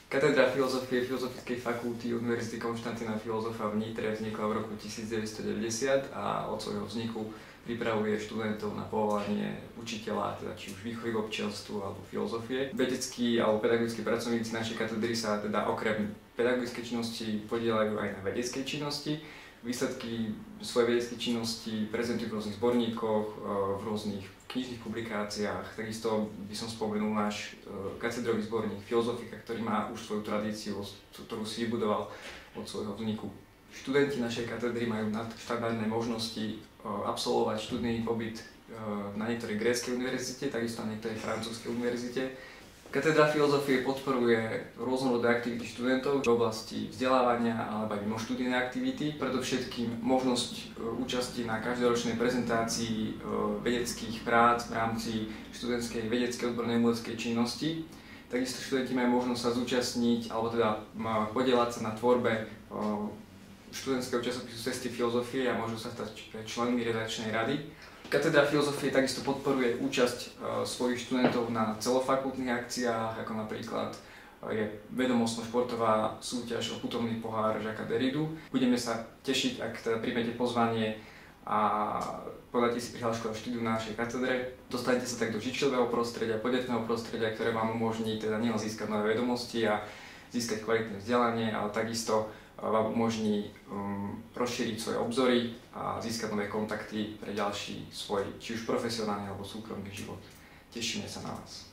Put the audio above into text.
Katedra filozofie Filozofickej fakulty Univerzity Konštantína Filozofa v Nitre vznikla v roku 1990 a od svojho vzniku pripravuje študentov na povolanie učiteľa, teda či už výchovy k občianstvu alebo filozofie. Vedeckí alebo pedagogickí pracovníci našej katedry sa teda okrem pedagogickej činnosti podieľajú aj na vedeckej činnosti. Výsledky svojej vedeckej činnosti prezentujú v rôznych zborníkoch, v rôznych knižných publikáciách. Takisto by som spomenul náš katedrový zborník Filozofika, ktorý má už svoju tradíciu, ktorú si vybudoval od svojho vzniku. Študenti našej katedry majú nadštandardné možnosti absolvovať študijný pobyt na niektorej gréckej univerzite, takisto na niektorej francúzskej univerzite. Katedra filozofie podporuje rôznorodé aktivity študentov v oblasti vzdelávania alebo aj mimoštudijné aktivity, predovšetkým možnosť účasti na každoročnej prezentácii vedeckých prác v rámci študentskej vedeckej odbornej umeleckej činnosti. Takisto študenti majú možnosť sa zúčastniť alebo teda podieľať sa na tvorbe študentského časopisu Cesty filozofie a môžu sa stať členmi redakčnej rady. Katedra filozofie takisto podporuje účasť svojich študentov na celofakultných akciách, ako napríklad je vedomostno-športová súťaž o putovný pohár Jacquesa Derridu. Budeme sa tešiť, ak teda príjmete pozvanie a podáte si prihlášku na štúdiu na našej katedre. Dostanete sa tak do žičlivého prostredia, podnetného prostredia, ktoré vám umožní teda nielen získať nové vedomosti a získať kvalitné vzdelanie, ale takisto vám umožní rozšíriť svoje obzory a získať nové kontakty pre ďalší svoj, či už profesionálny alebo súkromný život. Tešíme sa na vás.